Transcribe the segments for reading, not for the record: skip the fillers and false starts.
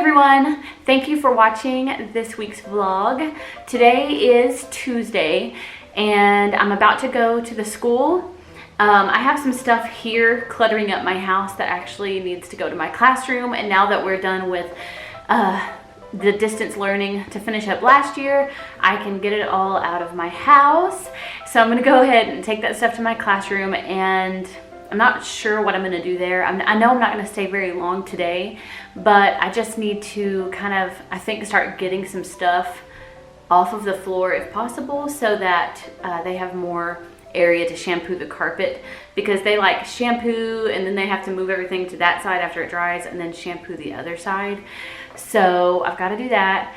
everyone, thank you for watching this week's vlog. Today is Tuesday and I'm about to go to the school. I have some stuff here cluttering up my house that actually needs to go to my classroom, and now that we're done with the distance learning to finish up last year, I can get it all out of my house. So I'm gonna go ahead and take that stuff to my classroom, and I'm not sure what I'm gonna do there. I know I'm not gonna stay very long today, but I just need to kind of, I think, start getting some stuff off of the floor if possible, so that they have more area to shampoo the carpet, because they like shampoo and then they have to move everything to that side after it dries and then shampoo the other side. So I've got to do that.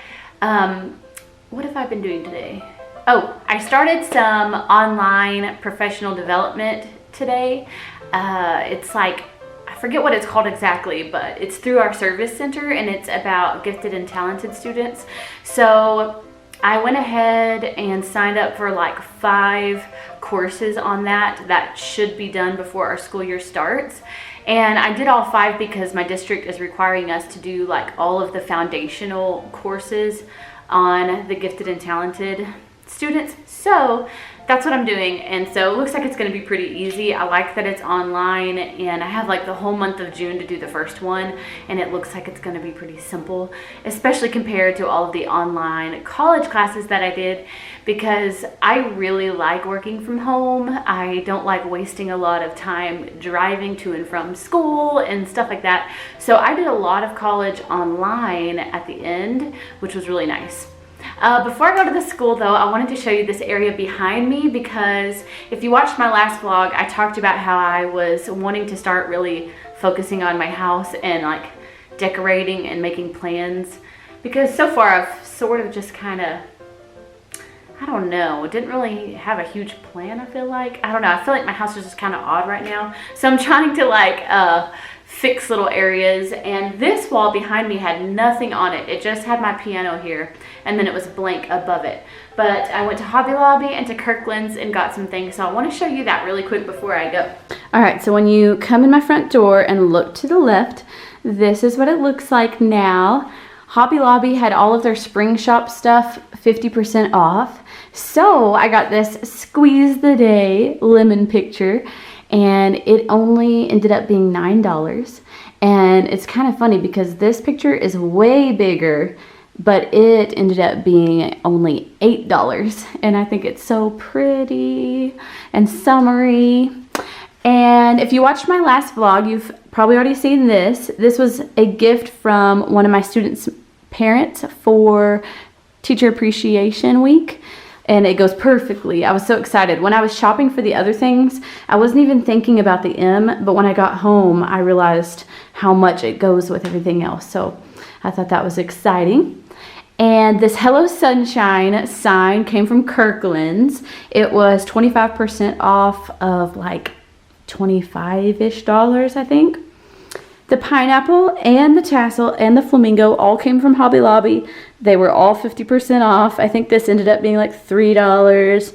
What have I been doing today? Oh, I started some online professional development today. It's like, I forget what it's called exactly, but it's through our service center and it's about gifted and talented students. So I went ahead and signed up for like 5 courses on that should be done before our school year starts. And I did all 5 because my district is requiring us to do like all of the foundational courses on the gifted and talented students. So that's what I'm doing, and so it looks like it's going to be pretty easy. I like that it's online, and I have like the whole month of June to do the first one, and it looks like it's going to be pretty simple, especially compared to all of the online college classes that I did, because I really like working from home. I don't like wasting a lot of time driving to and from school and stuff like that. So I did a lot of college online at the end, which was really nice. Before I go to the school though, I wanted to show you this area behind me, because if you watched my last vlog, I talked about how I was wanting to start really focusing on my house and like decorating and making plans, because so far I've sort of just kind of, I don't know, didn't really have a huge plan. I feel like my house is just kind of odd right now. So I'm trying to like fix little areas, and this wall behind me had nothing on it. It just had my piano here, and then it was blank above it. But I went to Hobby Lobby and to Kirkland's and got some things, so I want to show you that really quick before I go. All right, so when you come in my front door and look to the left, this is what it looks like now. Hobby Lobby had all of their spring shop stuff 50% off. So I got this Squeeze the Day lemon picture, and it only ended up being $9. And it's kind of funny because this picture is way bigger, but it ended up being only $8. And I think it's so pretty and summery. And if you watched my last vlog, you've probably already seen this. This was a gift from one of my students' parents for Teacher Appreciation Week. And it goes perfectly. I was so excited. When I was shopping for the other things, I wasn't even thinking about the M, but when I got home, I realized how much it goes with everything else. So I thought that was exciting. And this Hello Sunshine sign came from Kirkland's. It was 25% off of like $25-ish, I think. The pineapple and the tassel and the flamingo all came from Hobby Lobby. They were all 50% off. I think this ended up being like $3,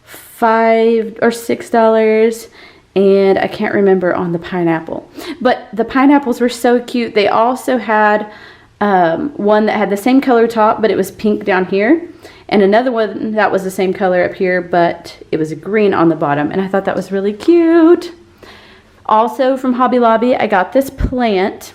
$5 or $6, and I can't remember on the pineapple. But the pineapples were so cute. They also had one that had the same color top, but it was pink down here, and another one that was the same color up here, but it was green on the bottom, and I thought that was really cute. Also from Hobby Lobby, I got this plant,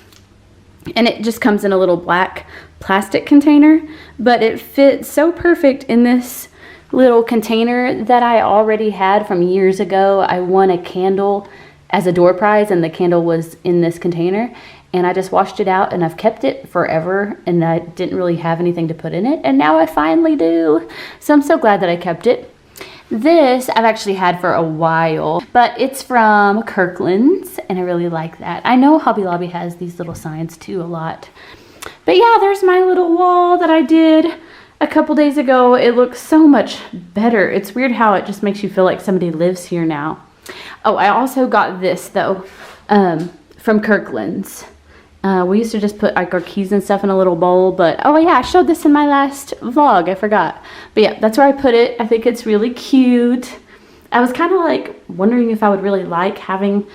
and it just comes in a little black plastic container, but it fits so perfect in this little container that I already had from years ago. I won a candle as a door prize, and the candle was in this container, and I just washed it out, and I've kept it forever, and I didn't really have anything to put in it, and now I finally do. So I'm so glad that I kept it. This I've actually had for a while, but it's from Kirkland's, and I really like that. I know Hobby Lobby has these little signs too a lot. But yeah, there's my little wall that I did a couple days ago. It looks so much better. It's weird how it just makes you feel like somebody lives here now. Oh, I also got this though, from Kirkland's. We used to just put like our keys and stuff in a little bowl, but oh yeah, I showed this in my last vlog, I forgot. But yeah, that's where I put it. I think it's really cute. I was kind of like wondering if I would really like having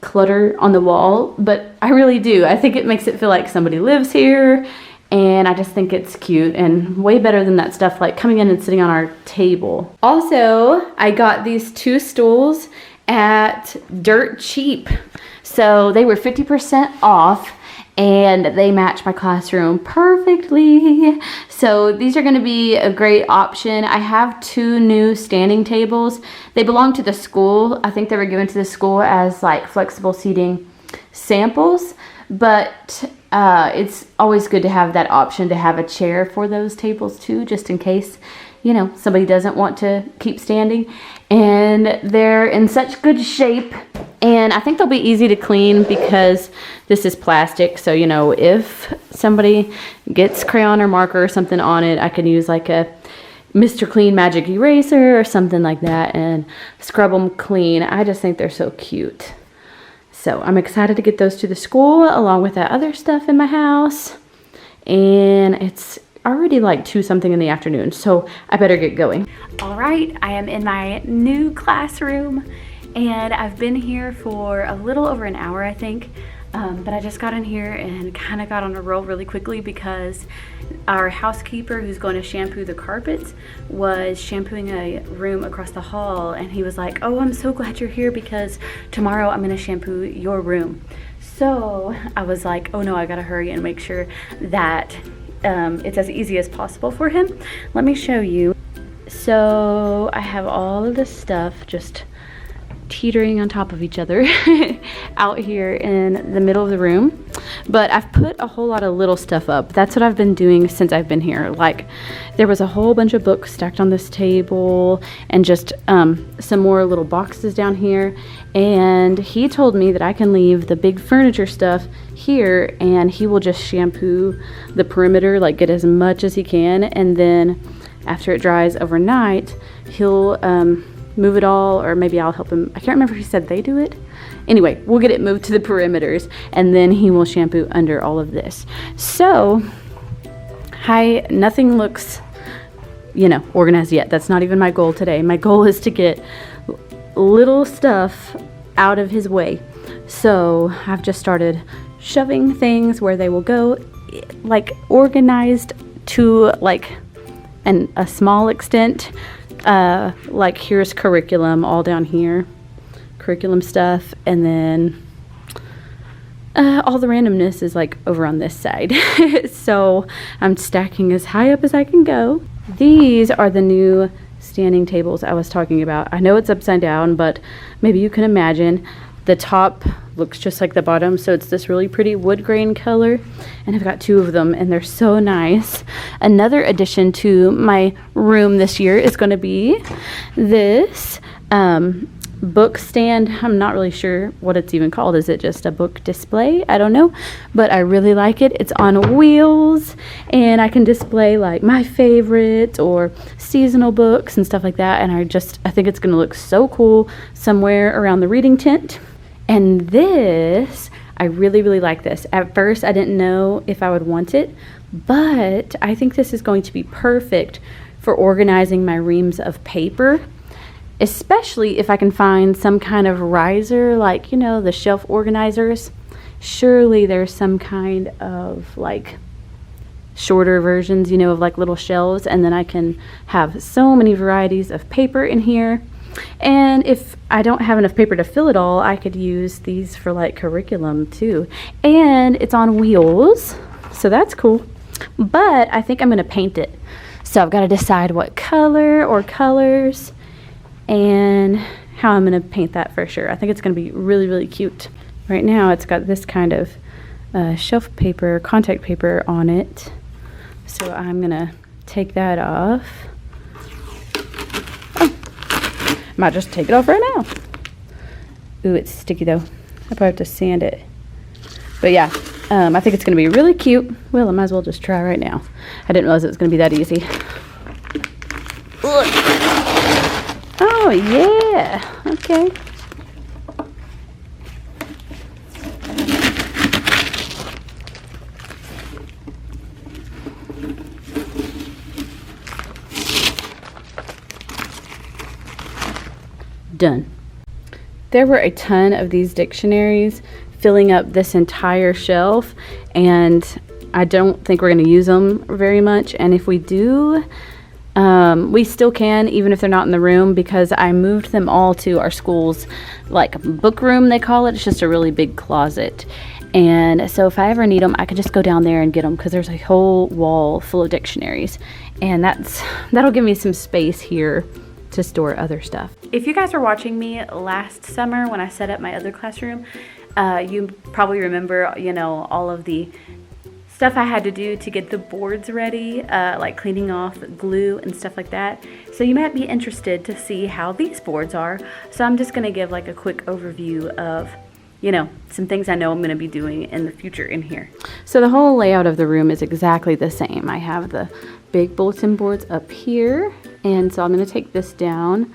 clutter on the wall, but I really do. I think it makes it feel like somebody lives here, and I just think it's cute and way better than that stuff like coming in and sitting on our table. Also, I got these 2 stools at Dirt Cheap. So they were 50% off, and they match my classroom perfectly. So these are gonna be a great option. I have 2 new standing tables. They belong to the school. I think they were given to the school as like flexible seating samples, but it's always good to have that option to have a chair for those tables too, just in case, you know, somebody doesn't want to keep standing. And they're in such good shape, and I think they'll be easy to clean because this is plastic. So, you know, if somebody gets crayon or marker or something on it, I can use like a Mr. Clean Magic Eraser or something like that and scrub them clean. I just think they're so cute. So I'm excited to get those to the school along with that other stuff in my house. And it's already like 2 something in the afternoon, so I better get going. All right, I am in my new classroom, and I've been here for a little over an hour, I think. But I just got in here and kind of got on a roll really quickly because our housekeeper, who's going to shampoo the carpets, was shampooing a room across the hall, and he was like, "Oh, I'm so glad you're here because tomorrow I'm going to shampoo your room." So I was like, oh no, I gotta hurry and make sure that it's as easy as possible for him. Let me show you. So I have all of this stuff just teetering on top of each other out here in the middle of the room, but I've put a whole lot of little stuff up. That's what I've been doing since I've been here. Like, there was a whole bunch of books stacked on this table and just some more little boxes down here, and he told me that I can leave the big furniture stuff here and he will just shampoo the perimeter, like get as much as he can, and then after it dries overnight he'll move it all, or maybe I'll help him. I can't remember if he said they do it. Anyway, we'll get it moved to the perimeters, and then he will shampoo under all of this. So, nothing looks, you know, organized yet. That's not even my goal today. My goal is to get little stuff out of his way. So, I've just started shoving things where they will go, like organized to like a small extent. Like here's curriculum all down here, curriculum stuff, and then all the randomness is like over on this side. So I'm stacking as high up as I can go. These are the new standing tables I was talking about. I know it's upside down, but maybe you can imagine the top looks just like the bottom, so it's this really pretty wood grain color, and I've got 2 of them and they're so nice. Another addition to my room this year is going to be this book stand. I'm not really sure what it's even called. Is it just a book display? I don't know, but I really like it. It's on wheels, and I can display like my favorites or seasonal books and stuff like that, and I think it's going to look so cool somewhere around the reading tent. And this, I really, really like this. At first, I didn't know if I would want it, but I think this is going to be perfect for organizing my reams of paper, especially if I can find some kind of riser, like, you know, the shelf organizers. Surely there's some kind of like shorter versions, you know, of like little shelves, and then I can have so many varieties of paper in here. And if I don't have enough paper to fill it all, I could use these for like curriculum too. And it's on wheels, so that's cool. But I think I'm going to paint it. So I've got to decide what color or colors and how I'm going to paint that for sure. I think it's going to be really, really cute. Right now it's got this kind of shelf paper, contact paper on it. So I'm going to take that off. Might just take it off right now. Ooh, it's sticky though. I probably have to sand it. But yeah, I think it's going to be really cute. Well, I might as well just try right now. I didn't realize it was going to be that easy. Ugh. Oh yeah, okay. Done. There were a ton of these dictionaries filling up this entire shelf, and I don't think we're going to use them very much. And if we do, we still can, even if they're not in the room, because I moved them all to our school's like book room, they call it. It's just a really big closet. And so if I ever need them, I could just go down there and get them, because there's a whole wall full of dictionaries, and that'll give me some space here to store other stuff. If you guys were watching me last summer when I set up my other classroom, you probably remember, you know, all of the stuff I had to do to get the boards ready, like cleaning off glue and stuff like that. So you might be interested to see how these boards are. So I'm just gonna give like a quick overview of, you know, some things I know I'm gonna be doing in the future in here. So the whole layout of the room is exactly the same. I have the big bulletin boards up here, and so I'm gonna take this down.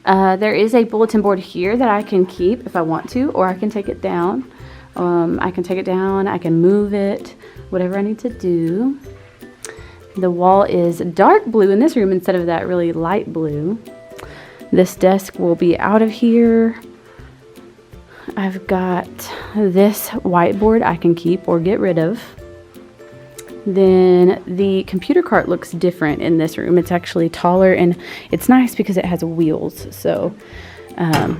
There is a bulletin board here that I can keep if I want to, or I can take it down. I can take it down, I can move it, whatever I need to do. The wall is dark blue in this room instead of that really light blue. This desk will be out of here. I've got this whiteboard I can keep or get rid of. Then the computer cart looks different in this room. It's actually taller, and it's nice because it has wheels. So,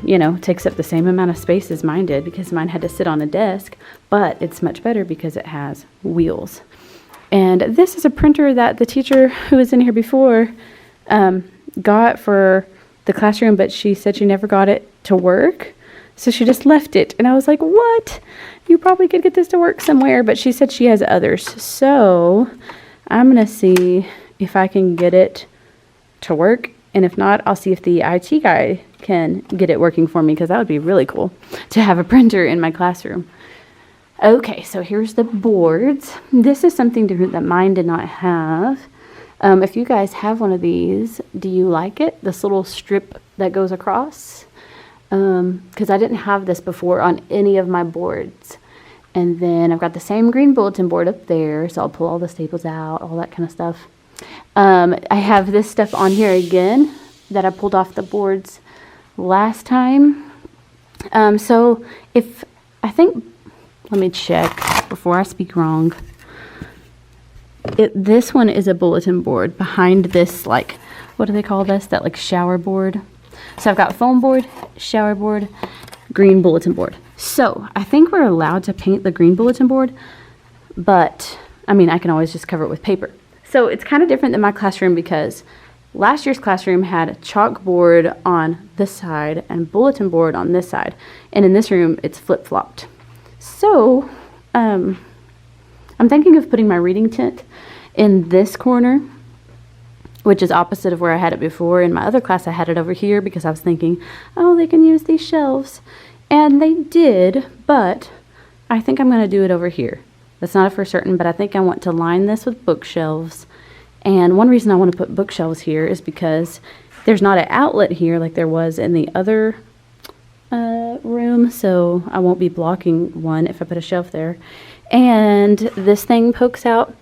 you know, it takes up the same amount of space as mine did, because mine had to sit on a desk, but it's much better because it has wheels. And this is a printer that the teacher who was in here before got for the classroom, but she said she never got it to work. So she just left it. And I was like, what? You probably could get this to work somewhere. But she said she has others. So I'm going to see if I can get it to work. And if not, I'll see if the IT guy can get it working for me, because that would be really cool to have a printer in my classroom. Okay, so here's the boards. This is something different that mine did not have. If you guys have one of these, do you like it? This little strip that goes across? Because I didn't have this before on any of my boards. And then I've got the same green bulletin board up there, so I'll pull all the staples out, all that kind of stuff. I have this stuff on here again that I pulled off the boards last time. So if I think, let me check before I speak wrong. This one is a bulletin board behind this, like, what do they call this? That like shower board. So I've got foam board, shower board, green bulletin board. So I think we're allowed to paint the green bulletin board, but I mean, I can always just cover it with paper. So it's kind of different than my classroom, because last year's classroom had a chalkboard on this side and bulletin board on this side. And in this room, it's flip-flopped. So I'm thinking of putting my reading tent in this corner, which is opposite of where I had it before. In my other class, I had it over here because I was thinking, oh, they can use these shelves. And they did, but I think I'm going to do it over here. That's not for certain, but I think I want to line this with bookshelves. And one reason I want to put bookshelves here is because there's not an outlet here like there was in the other room, so I won't be blocking one if I put a shelf there. And this thing pokes out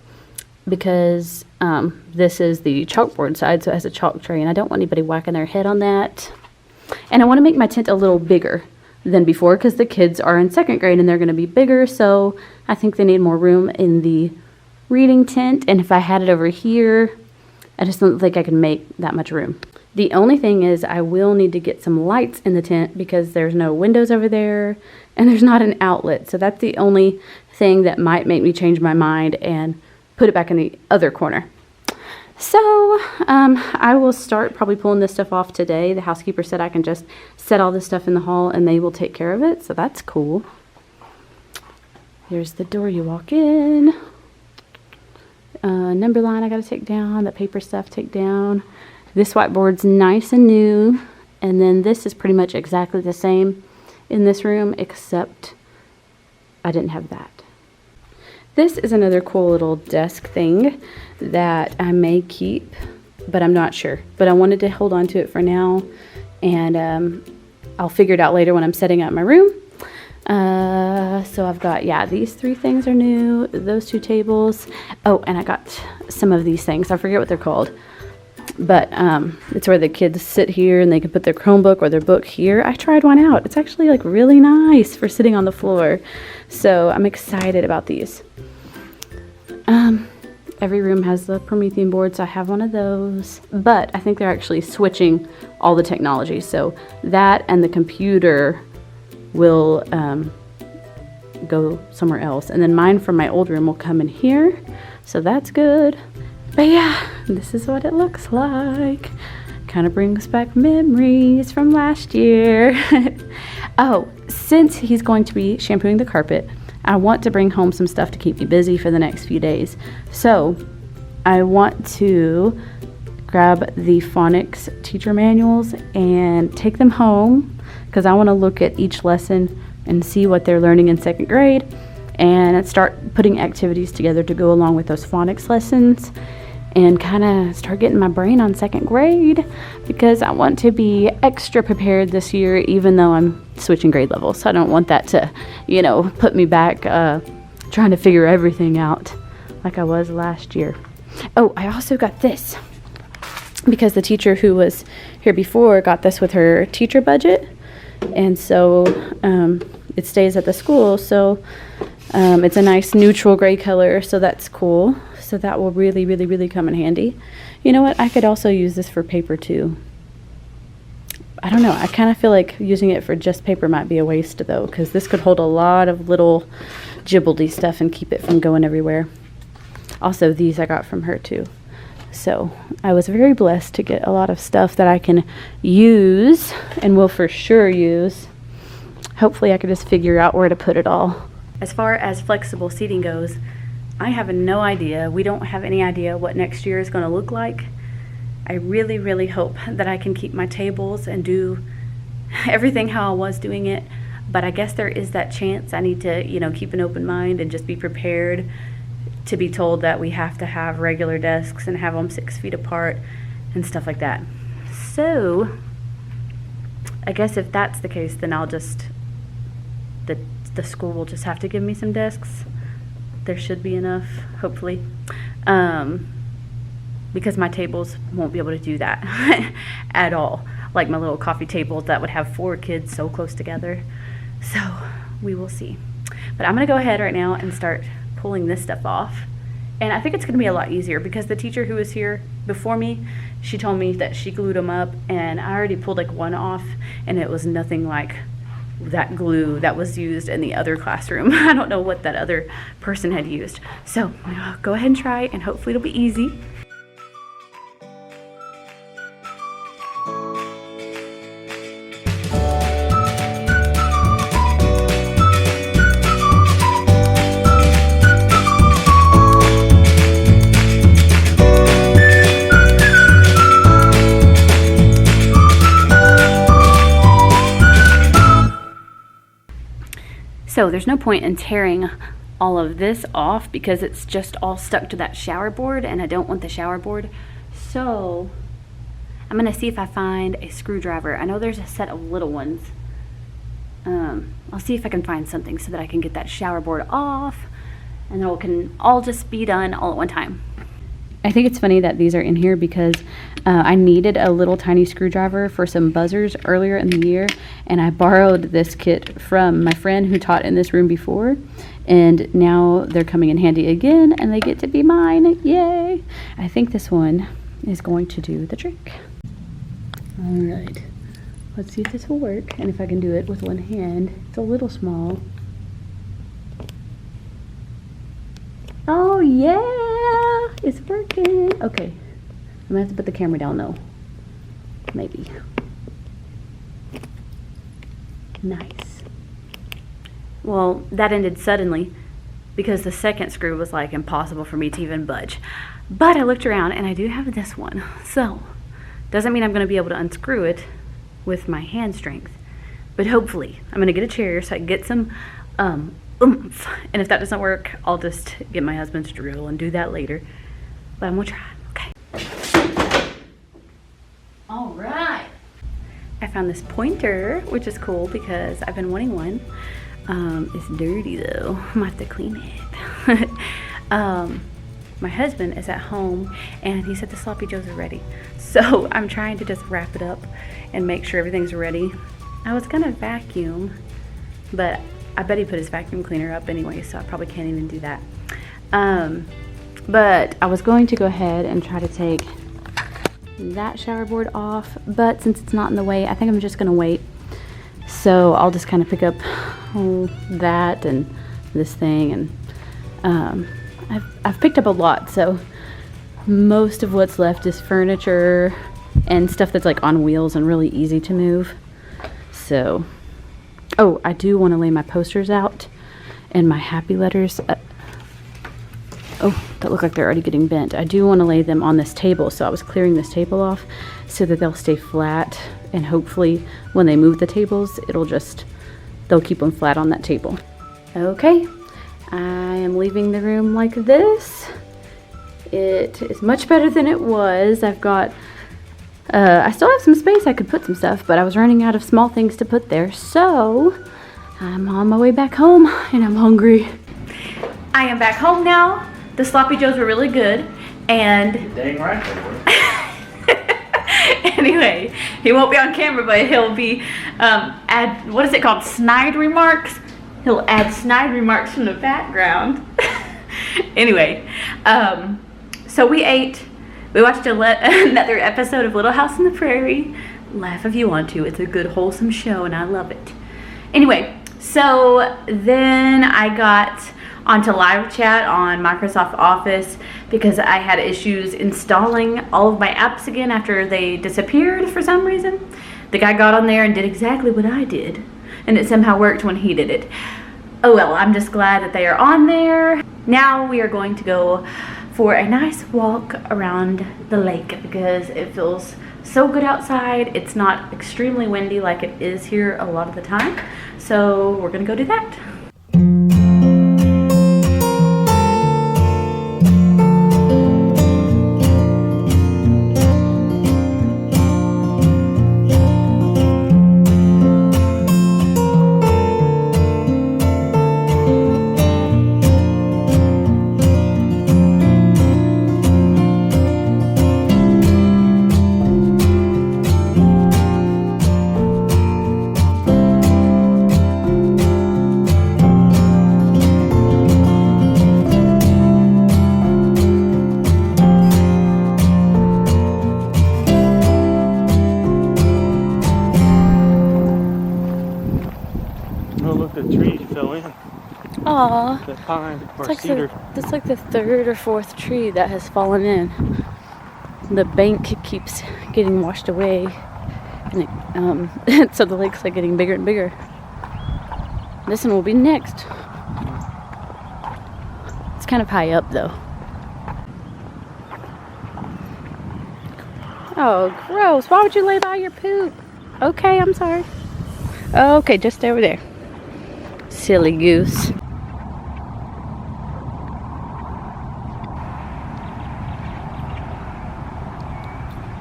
because this is the chalkboard side, so it has a chalk tray, and I don't want anybody whacking their head on that. And I want to make my tent a little bigger than before, because the kids are in 2nd grade and they're going to be bigger, so I think they need more room in the reading tent. And if I had it over here, I just don't think I can make that much room. The only thing is I will need to get some lights in the tent, because there's no windows over there and there's not an outlet. So that's the only thing that might make me change my mind and put it back in the other corner. So I will start probably pulling this stuff off today. The housekeeper said I can just set all this stuff in the hall and they will take care of it. So that's cool. Here's the door you walk in. Number line I got to take down. The paper stuff take down. This whiteboard's nice and new. And then this is pretty much exactly the same in this room, except I didn't have that. This is another cool little desk thing that I may keep, but I'm not sure. But I wanted to hold on to it for now, and I'll figure it out later when I'm setting up my room. So I've got, yeah, these 3 things are new, those 2 tables. Oh, and I got some of these things. I forget what they're called. But it's where the kids sit here and they can put their Chromebook or their book here. I tried one out. It's actually like really nice for sitting on the floor. So I'm excited about these. Every room has the Promethean board, so I have one of those. But I think they're actually switching all the technology. So that and the computer will go somewhere else. And then mine from my old room will come in here. So that's good. But yeah, this is what it looks like. Kind of brings back memories from last year. Oh, since he's going to be shampooing the carpet, I want to bring home some stuff to keep me busy for the next few days. So I want to grab the phonics teacher manuals and take them home because I want to look at each lesson and see what they're learning in 2nd grade and start putting activities together to go along with those phonics lessons and kind of start getting my brain on 2nd grade because I want to be extra prepared this year even though I'm switching grade levels. So I don't want that to, you know, put me back trying to figure everything out like I was last year. Oh, I also got this because the teacher who was here before got this with her teacher budget, and so it stays at the school, so it's a nice neutral gray color, so that's cool. So that will really, really, really come in handy. You know what? I could also use this for paper too. I don't know. I kind of feel like using it for just paper might be a waste though, because this could hold a lot of little gibbledy stuff and keep it from going everywhere. Also, these I got from her too. So I was very blessed to get a lot of stuff that I can use and will for sure use. Hopefully I could just figure out where to put it all. As far as flexible seating goes, I have no idea. We don't have any idea what next year is going to look like. I really, really hope that I can keep my tables and do everything how I was doing it. But I guess there is that chance. I need to, you know, keep an open mind and just be prepared to be told that we have to have regular desks and have them 6 feet apart and stuff like that. So I guess if that's the case, then I'll just, the school will just have to give me some desks. There should be enough, hopefully, because my tables won't be able to do that at all. Like my little coffee tables that would have 4 kids so close together. So we will see. But I'm gonna go ahead right now and start pulling this stuff off. And I think it's gonna be a lot easier because the teacher who was here before me, she told me that she glued them up, and I already pulled like one off and it was nothing like that glue that was used in the other classroom. I don't know what that other person had used. So I'll go ahead and try and hopefully it'll be easy. So there's no point in tearing all of this off because it's just all stuck to that shower board and I don't want the shower board. So I'm gonna see if I find a screwdriver. I know there's a set of little ones. I'll see if I can find something so that I can get that shower board off and then it can all just be done all at one time. I think it's funny that these are in here because I needed a little tiny screwdriver for some buzzers earlier in the year, and I borrowed this kit from my friend who taught in this room before, and now they're coming in handy again and they get to be mine. Yay! I think this one is going to do the trick. All right, let's see if this will work and if I can do it with one hand. It's a little small. Oh yeah, it's working. Okay, I'm gonna have to put the camera down though. Maybe. Nice. Well, that ended suddenly because the second screw was like impossible for me to even budge. But I looked around and I do have this one. So, doesn't mean I'm gonna be able to unscrew it with my hand strength. But hopefully, I'm gonna get a chair so I can get some oomph. And if that doesn't work, I'll just get my husband's drill and do that later. But I'm gonna try. Okay. All right. I found this pointer, which is cool because I've been wanting one. It's dirty though. I'm gonna have to clean it. my husband is at home and he said the sloppy joes are ready. So I'm trying to just wrap it up and make sure everything's ready. I was gonna vacuum, but I bet he put his vacuum cleaner up anyway, so I probably can't even do that. But I was going to go ahead and try to take that shower board off, but since it's not in the way, I think I'm just gonna wait. So I'll just kind of pick up that and this thing, and I've picked up a lot, so most of what's left is furniture and stuff that's like on wheels and really easy to move. So, oh, I do want to lay my posters out and my happy letters. Oh, that look like they're already getting bent. I do want to lay them on this table, so I was clearing this table off so that they'll stay flat, and hopefully when they move the tables, they'll keep them flat on that table. Okay, I am leaving the room like this. It is much better than it was. I've got, I still have some space I could put some stuff, but I was running out of small things to put there, so I'm on my way back home and I'm hungry. I am back home now. The sloppy joes were really good, and Dang right they were. anyway, he won't be on camera, but he'll be what is it called? Snide remarks. He'll add snide remarks from the background. Anyway, so we ate. We watched another episode of Little House on the Prairie. Laugh if you want to. It's a good, wholesome show, and I love it. Anyway, so then I got onto live chat on Microsoft Office because I had issues installing all of my apps again after they disappeared for some reason. The guy got on there and did exactly what I did, and it somehow worked when he did it. Oh well, I'm just glad that they are on there. Now we are going to go for a nice walk around the lake because it feels so good outside. It's not extremely windy like it is here a lot of the time. So we're gonna go do that. Aw, That pine or like cedar. that's like the third or fourth tree that has fallen in. The bank keeps getting washed away, and so the lake's like getting bigger and bigger. This one will be next. It's kind of high up though. Oh, gross. Why would you lay by your poop? Okay, I'm sorry. Okay, just stay over there. Silly goose.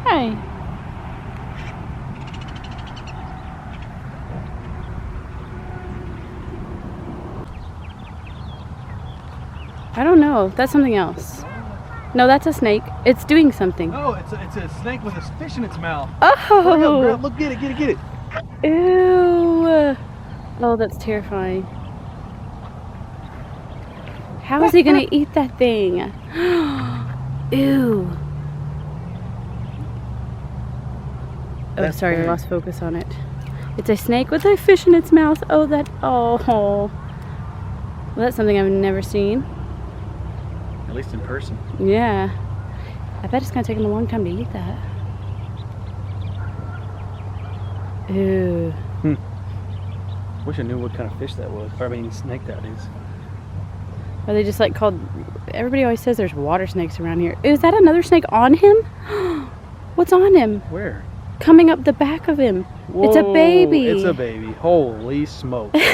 Hey. I don't know. That's something else. No, that's a snake. It's doing something. Oh, it's a snake with a fish in its mouth. Oh! Look, get it. Ew. Oh, that's terrifying. How is he gonna eat that thing? Ew. Oh, That's sorry, I funny. lost focus on it. It's a snake with a fish in its mouth. Oh, well, that's something I've never seen. At least in person. Yeah. I bet it's gonna take him a long time to eat that. Ew. Wish I knew what kind of fish that was. Or I mean, snake that is. Are they just like called? Everybody always says there's water snakes around here. Is that another snake on him? What's on him? Where? Coming up the back of him. Whoa, it's a baby. It's a baby. Holy smoke. What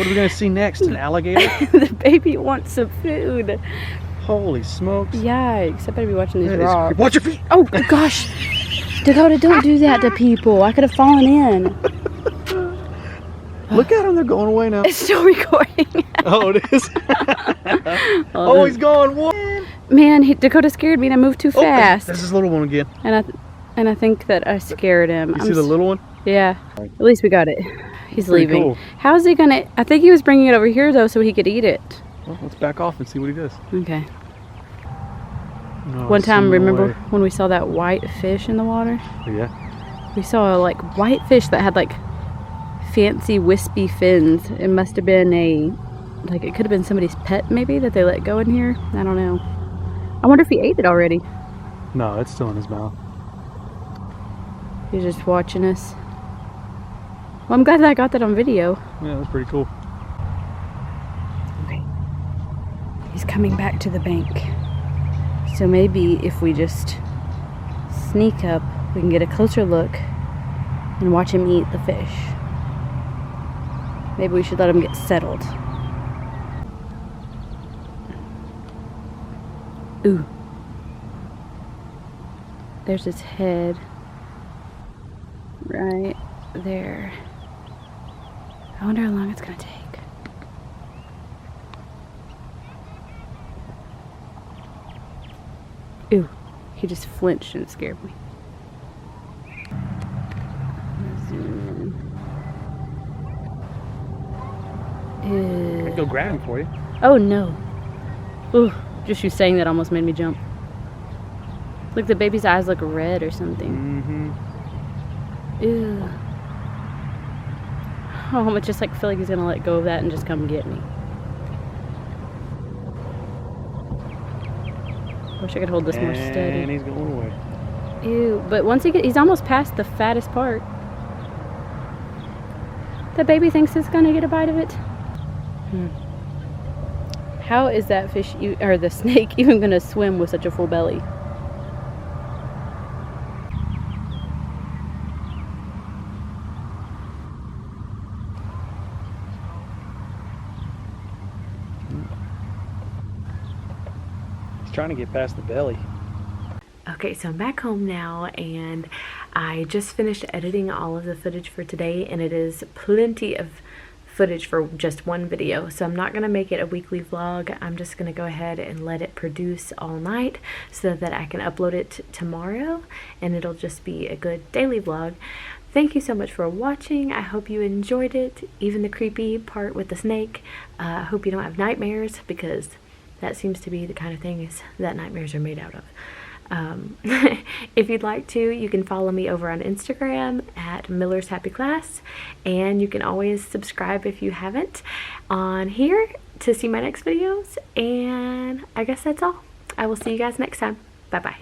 are we gonna see next? An alligator? The baby wants some food. Holy smokes. Yikes! I better be watching these That is rocks. Watch your feet. Oh gosh, Dakota, don't do that to people. I could have fallen in. Look at them, they're going away now. It's still recording. Oh, it is. Oh, he's gone. What? Man, Dakota scared me and I moved too fast. There's this little one again. And I think that I scared him. You see the little one? Yeah. At least we got it. He's leaving. Cool. How is he gonna? I think he was bringing it over here though, so he could eat it. Well, let's back off and see what he does. Okay. No, One time, remember when we saw that white fish in the water? Yeah. We saw a white fish that had fancy wispy fins. It must have been it could have been somebody's pet maybe that they let go in here. I don't know. I wonder if he ate it already. No, it's still in his mouth. He's just watching us. Well, I'm glad that I got that on video. Yeah, that's pretty cool. Okay. He's coming back to the bank. So maybe if we just sneak up, we can get a closer look and watch him eat the fish. Maybe we should let him get settled. Ooh. There's his head. Right there. I wonder how long it's gonna take. Ooh, he just flinched and scared me. Zoom in. I'd go grab him for you. Oh no. Ooh, just you saying that almost made me jump. Look, the baby's eyes look red or something. Mm-hmm. Ew. Oh, I just feel like he's gonna let go of that and just come get me. Wish I could hold this more steady. And he's going away. Ew, but once he's almost past the fattest part. The baby thinks it's gonna get a bite of it. How is that fish, or the snake, even gonna swim with such a full belly? Trying to get past the belly. Okay, so I'm back home now and I just finished editing all of the footage for today, and it is plenty of footage for just one video, so I'm not gonna make it a weekly vlog. I'm just gonna go ahead and let it produce all night so that I can upload it tomorrow and it'll just be a good daily vlog. Thank you so much for watching. I hope you enjoyed it, even the creepy part with the snake. I hope you don't have nightmares, because that seems to be the kind of things that nightmares are made out of. If you'd like to, you can follow me over on Instagram at millershappyclass, and you can always subscribe if you haven't on here to see my next videos. And I guess that's all. I will see you guys next time. Bye bye.